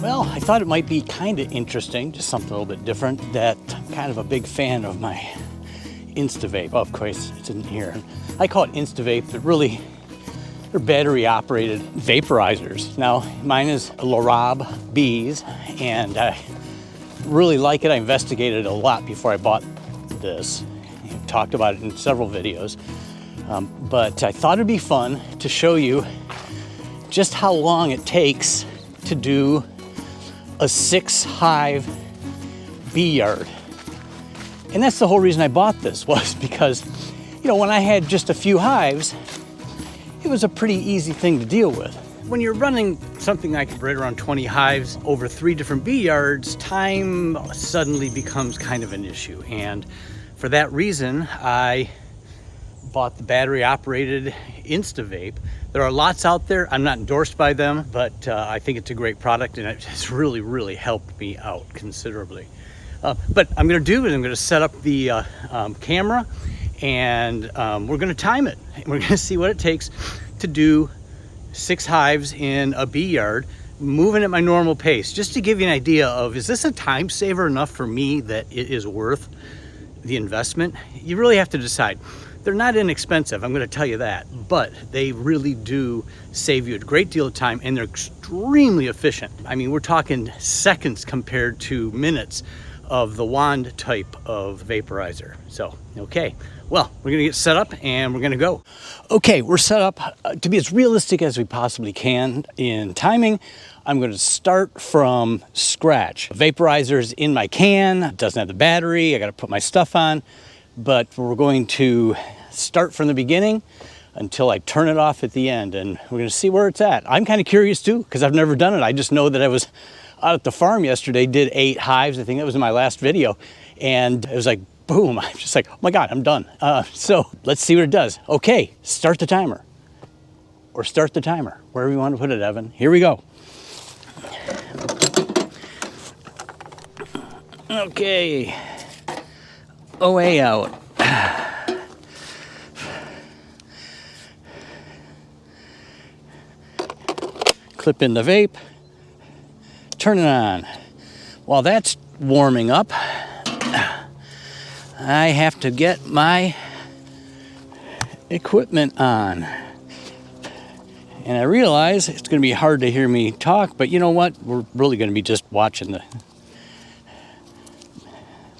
Well, I thought it might be kind of interesting, just something a little bit different, that I'm kind of a big fan of my Insta Vape. Oh, of course, it's in here. I call it Insta Vape, but really, they're battery operated vaporizers. Now, mine is Larab Bees, and I really like it. I investigated a lot before I bought this. I've talked about it in several videos, but I thought it'd be fun to show you just how long it takes to do a 6 hive bee yard. And that's the whole reason I bought this, was because, you know, when I had just a few hives, it was a pretty easy thing to deal with. When you're running something like right around 20 hives over 3 different bee yards, time suddenly becomes kind of an issue. And for that reason, I bought the battery operated Insta Vape. There are lots out there. I'm not endorsed by them, but I think it's a great product, and it's really helped me out considerably. But I'm gonna do is I'm gonna set up the camera, and we're gonna time it. We're gonna see what it takes to do 6 hives in a bee yard, moving at my normal pace, just to give you an idea of, is this a time saver enough for me that it is worth the investment? You really have to decide. They're not inexpensive, I'm going to tell you that, but they really do save you a great deal of time, and they're extremely efficient. I mean, we're talking seconds compared to minutes of the wand type of vaporizer. So, okay, well, we're gonna get set up and we're gonna go. Okay, we're set up to be as realistic as we possibly can in timing. I'm gonna start from scratch. Vaporizer's in my can, it doesn't have the battery, I gotta put my stuff on, but we're going to start from the beginning until I turn it off at the end, and we're gonna see where it's at. I'm kind of curious too, because I've never done it. I just know that I was out at the farm yesterday, did 8 hives. I think that was in my last video. And it was like, boom, I'm just like, oh my God, I'm done. So let's see what it does. Okay, start the timer. Or start the timer, wherever you want to put it, Evan. Here we go. Okay, OA out. Clip in the vape. Turn it on. While that's warming up, I have to get my equipment on. And I realize it's going to be hard to hear me talk, but you know what? We're really going to be just watching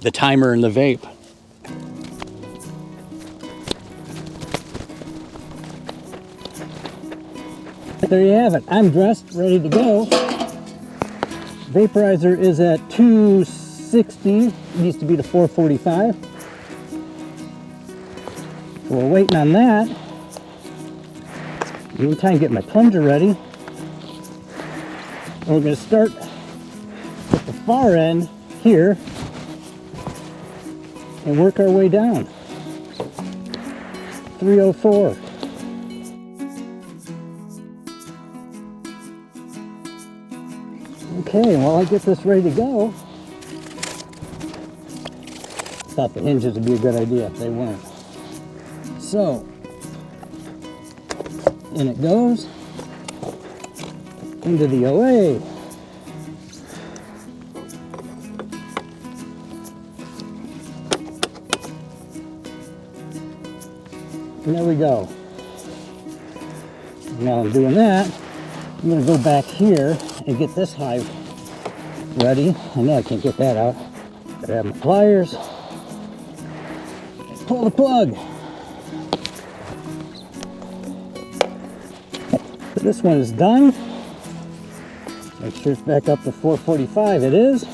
the timer and the vape. There you have it. I'm dressed, ready to go. Vaporizer is at 260, it used to be the 445. So we're waiting on that. In the meantime, get my plunger ready. And we're going to start at the far end here and work our way down. 304. Okay, while I get this ready to go, thought the hinges would be a good idea if they weren't. So, in it goes, into the OA. And there we go. Now I'm doing that, I'm going to go back here and get this hive ready. I know I can't get that out. Gotta have my pliers. Pull the plug. So this one is done. Make sure it's back up to 445. It is.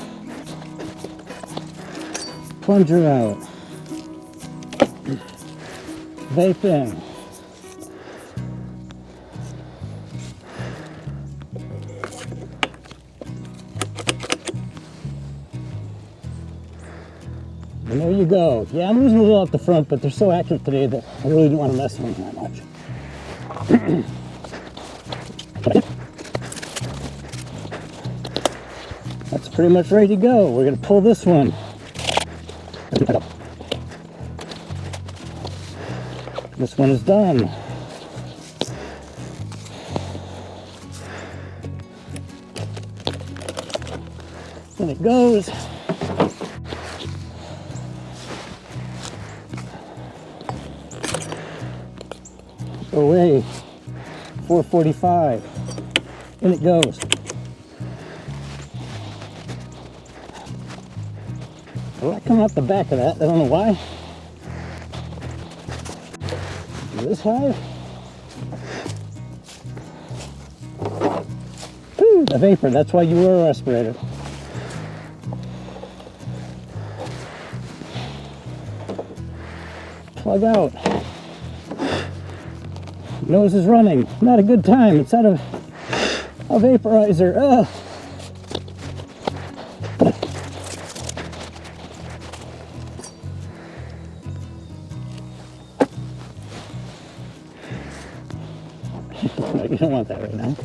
Plunger out. Vape in. And there you go. Yeah, I'm losing a little at the front, but they're so active today that I really don't want to mess with them that much. That's pretty much ready to go. We're going to pull this one. This one is done. And it goes. Away. 445. And it goes. Well, I come out the back of that. I don't know why. This hive. Whew, the vapor. That's why you wear a respirator. Plug out. Nose is running. Not a good time. It's out of a vaporizer. Ugh. You don't want that right now.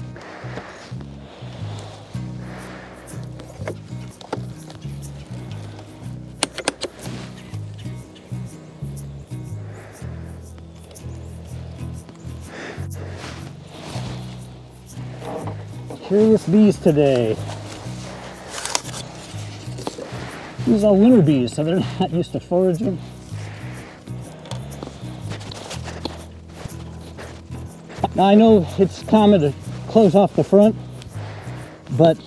Curious bees today. These are winter bees, so they're not used to foraging. Now I know it's common to close off the front, but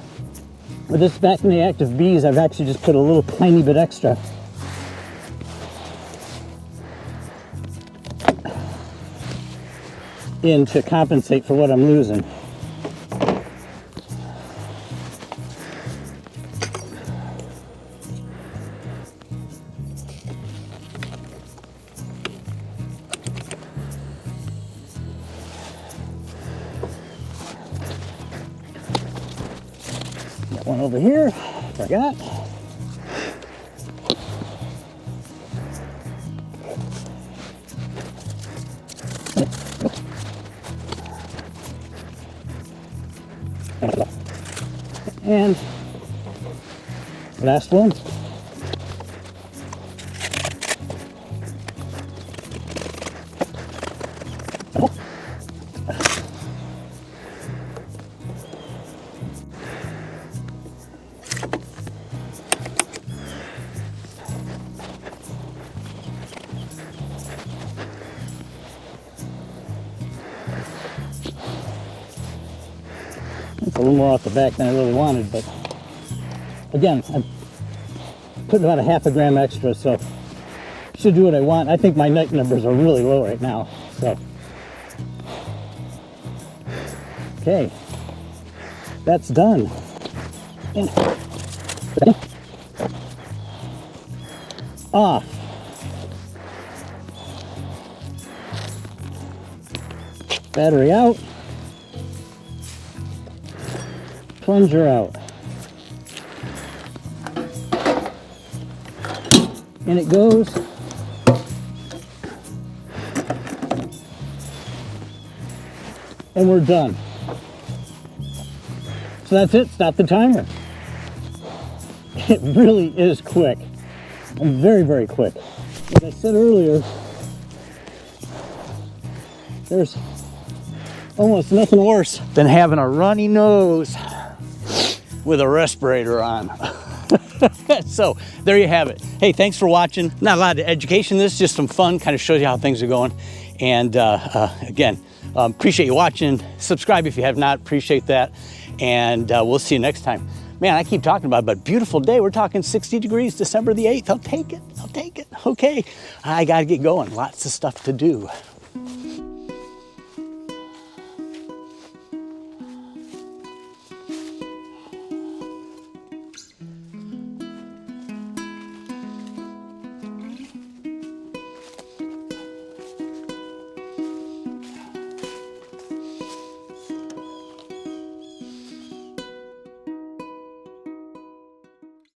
with this back in the active bees, I've actually just put a little tiny bit extra. In to compensate for what I'm losing. Got one over here, forgot. And last one. It's a little more off the back than I really wanted, but again, I'm putting about a half a gram extra, so should do what I want. I think my night numbers are really low right now, so. Okay, that's done. And off. Battery out. Plunger out. And it goes. And we're done. So that's it, stop the timer. It really is quick. And very, very quick. As I said earlier, there's almost nothing worse than having a runny nose with a respirator on. So there you have it. Hey, thanks for watching. Not a lot of education in this, just some fun, kind of shows you how things are going. And again, appreciate you watching. Subscribe if you have not, appreciate that. And we'll see you next time. Man, I keep talking about it, but beautiful day. We're talking 60 degrees, December the 8th. I'll take it, I'll take it. Okay, I gotta get going. Lots of stuff to do.